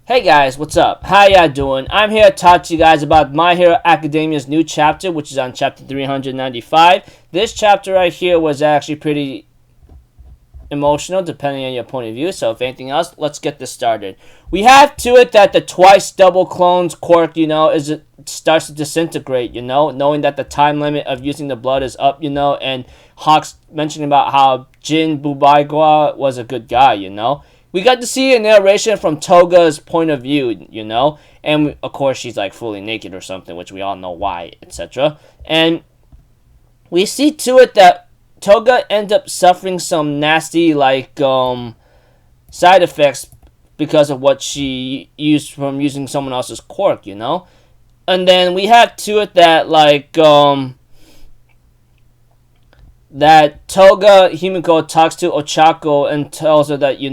Hey guys, what's up? How y'all doing? I'm here to talk to you guys about My Hero Academia's new chapter, which is on chapter 395. This chapter right here was actually pretty emotional, depending on your point of view. So if anything else, let's get this started. We have to it that the twice double clones quirk, it starts to disintegrate, knowing that the time limit of using the blood is up, and Hawk's mentioning about how Jin Bubaigwa was a good guy, We got to see a narration from Toga's point of view, and of course she's like fully naked or something, which we all know why, etc. And we see to it that Toga ends up suffering some nasty side effects because of what she used from using someone else's quirk, And then we have to it that that Toga Himiko talks to Ochako and tells her that you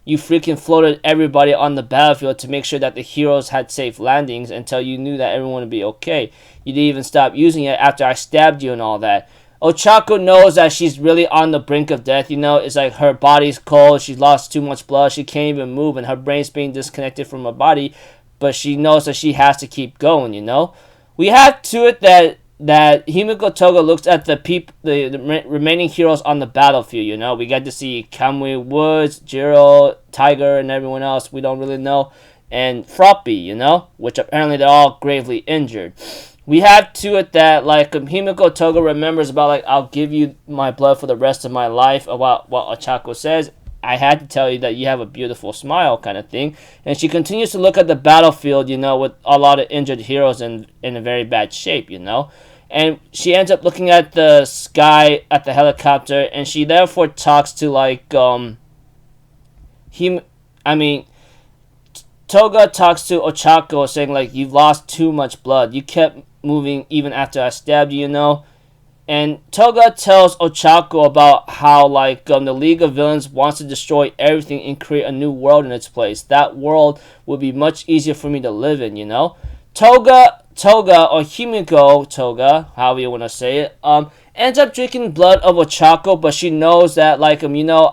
freaking floated everybody on the battlefield to make sure that the heroes had safe landings until you knew that everyone would be okay. You didn't even stop using it after I stabbed you and all that. Ochako knows that she's really on the brink of death, It's like her body's cold, she's lost too much blood, she can't even move, and her brain's being disconnected from her body, but she knows that she has to keep going, We have to it that Himiko Toga looks at the remaining heroes on the battlefield, We get to see Kamui Woods, Jiro, Tiger, and everyone else we don't really know, and Froppy, which apparently they're all gravely injured. We have to it that Himiko Toga remembers about I'll give you my blood for the rest of my life, about what Ochako says. I had to tell you that you have a beautiful smile kind of thing. And she continues to look at the battlefield, with a lot of injured heroes in a very bad shape, And she ends up looking at the sky, at the helicopter, and she therefore talks to Toga talks to Ochako saying you've lost too much blood. You kept moving even after I stabbed you, And Toga tells Ochako about how the League of Villains wants to destroy everything and create a new world in its place. That world would be much easier for me to live in, Toga or Himiko Toga, however you want to say it, ends up drinking blood of Ochako, but she knows that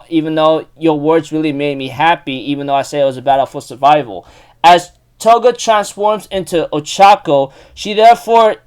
even though your words really made me happy, even though I say it was a battle for survival. As Toga transforms into Ochako, she therefore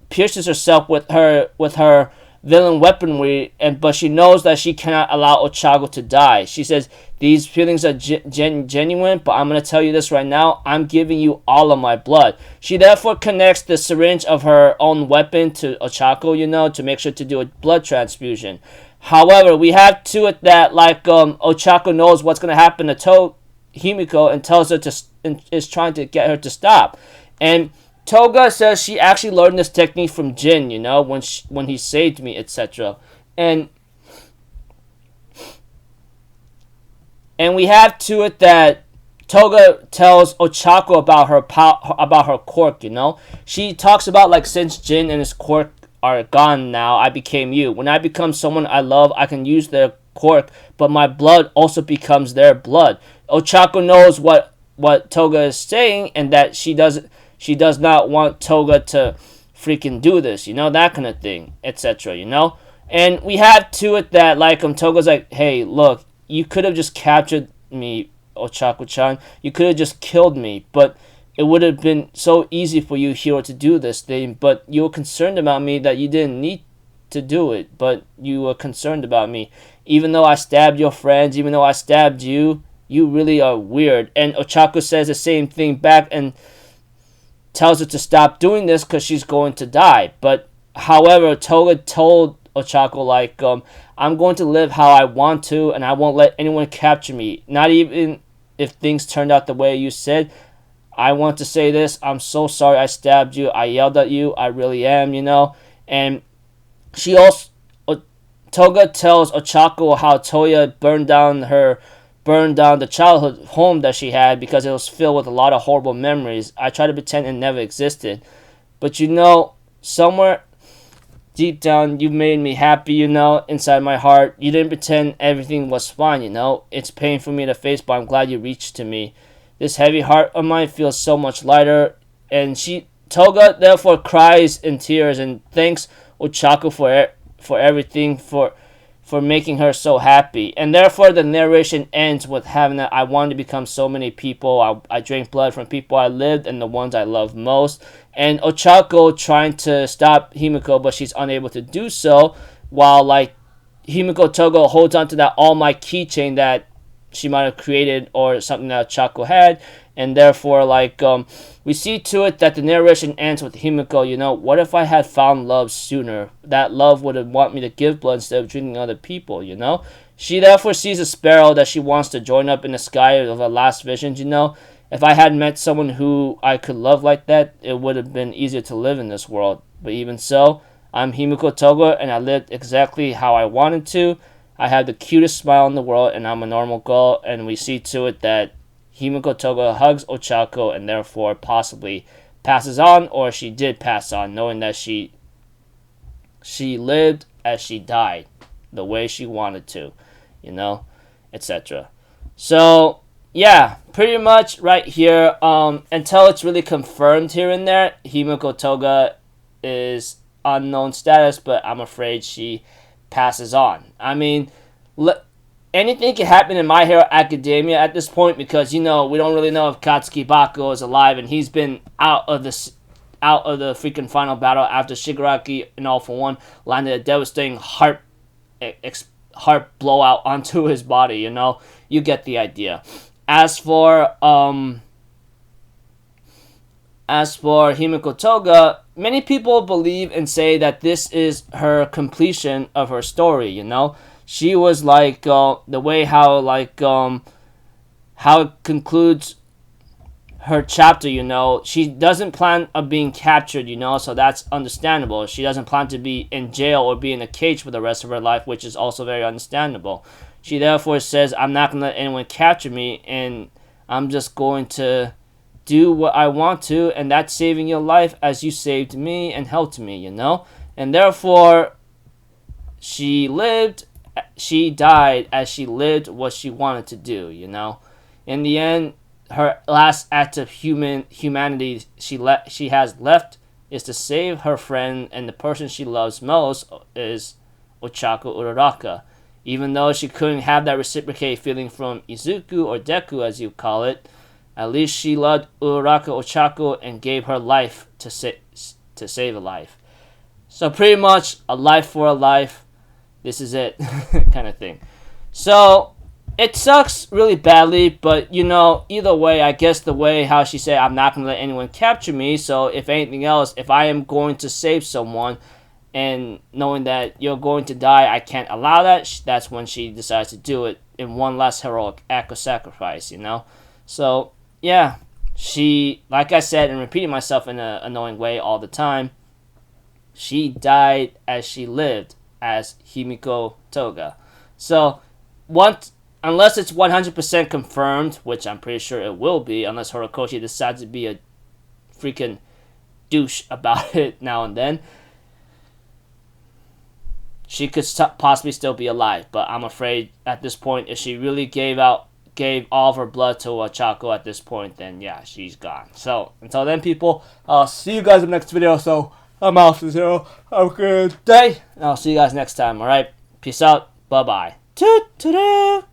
pierces herself with her villain weaponry, but she knows that she cannot allow Ochako to die. She says, these feelings are genuine, but I'm going to tell you this right now, I'm giving you all of my blood. She therefore connects the syringe of her own weapon to Ochako, to make sure to do a blood transfusion. However, we have to it that Ochako knows what's going to happen to Himiko and tells her is trying to get her to stop. And Toga says she actually learned this technique from Jin, when he saved me, etc. And we have to it that Toga tells Ochako about her quirk, She talks about since Jin and his quirk are gone now, I became you. When I become someone I love, I can use their quirk, but my blood also becomes their blood. Ochako knows what Toga is saying, and that she does not want Toga to freaking do this, that kind of thing, etc., And we have to it that Toga's hey, look, you could have just captured me, Ochako-chan. You could have just killed me, but it would have been so easy for you, hero, to do this thing, but you were concerned about me that you didn't need to do it, but you were concerned about me. Even though I stabbed your friends, even though I stabbed you, you really are weird. And Ochako says the same thing back and tells her to stop doing this because she's going to die. But however, Toga told Ochako I'm going to live how I want to, and I won't let anyone capture me, not even if things turned out the way you said. I want to say this, I'm so sorry I stabbed you, I yelled at you, I really am, And she also Toga tells Ochako how Toya burned down the childhood home that she had because it was filled with a lot of horrible memories. I try to pretend it never existed. But somewhere deep down, you made me happy, inside my heart. You didn't pretend everything was fine, It's painful for me to face, but I'm glad you reached to me. This heavy heart of mine feels so much lighter. And Toga therefore cries in tears and thanks Ochako for everything, for for making her so happy. And therefore, the narration ends with having that I wanted to become so many people. I drank blood from people I lived and the ones I loved most. And Ochako trying to stop Himiko, but she's unable to do so. While, like, Himiko Toga holds on to that All Might keychain that she might have created or something that Ochako had. And therefore, like, we see to it that the narration ends with Himiko, you know, what if I had found love sooner? That love would have want me to give blood instead of drinking other people, you know? She therefore sees a sparrow that she wants to join up in the sky of her last visions, you know? If I had met someone who I could love like that, it would have been easier to live in this world. But even so, I'm Himiko Toga, and I lived exactly how I wanted to. I have the cutest smile in the world, and I'm a normal girl, and we see to it that Himiko Toga hugs Ochako and therefore possibly passes on, or she did pass on, knowing that she lived as she died, the way she wanted to, you know, etc. So, yeah, pretty much right here, until it's really confirmed here and there, Himiko Toga is unknown status, but I'm afraid she passes on. I mean, anything can happen in My Hero Academia at this point because, you know, we don't really know if Katsuki Bako is alive, and he's been out of the freaking final battle after Shigaraki in All for One landed a devastating heart blowout onto his body, you know? You get the idea. As for Himiko Toga, many people believe and say that this is her completion of her story, you know? She was like, the way how it concludes her chapter, you know, she doesn't plan on being captured, you know, so that's understandable. She doesn't plan to be in jail or be in a cage for the rest of her life, which is also very understandable. She therefore says, I'm not going to let anyone capture me, and I'm just going to do what I want to, and that's saving your life as you saved me and helped me, you know? And therefore, she died as she lived what she wanted to do, you know? In the end, her last act of humanity she has left is to save her friend, and the person she loves most is Ochako Uraraka. Even though she couldn't have that reciprocated feeling from Izuku, or Deku as you call it, at least she loved Uraraka Ochako and gave her life to save a life. So pretty much a life for a life. This is it, kind of thing. So it sucks really badly, but you know, either way, I guess the way how she said, I'm not going to let anyone capture me, so if anything else, if I am going to save someone, and knowing that you're going to die, I can't allow that, that's when she decides to do it in one last heroic act of sacrifice, you know? So, yeah, she, like I said, and repeating myself in an annoying way all the time, she died as she lived as Himiko Toga. So, unless it's 100% confirmed, which I'm pretty sure it will be, unless Horikoshi decides to be a freaking douche about it now and then, she could possibly still be alive. But I'm afraid at this point, if she really gave all of her blood to Ochako at this point, then yeah, she's gone. So, until then, people, I'll see you guys in the next video. So, I'm Alpha Zero. Have a good day, and I'll see you guys next time, alright? Peace out. Bye-bye. Toot-toot-toot.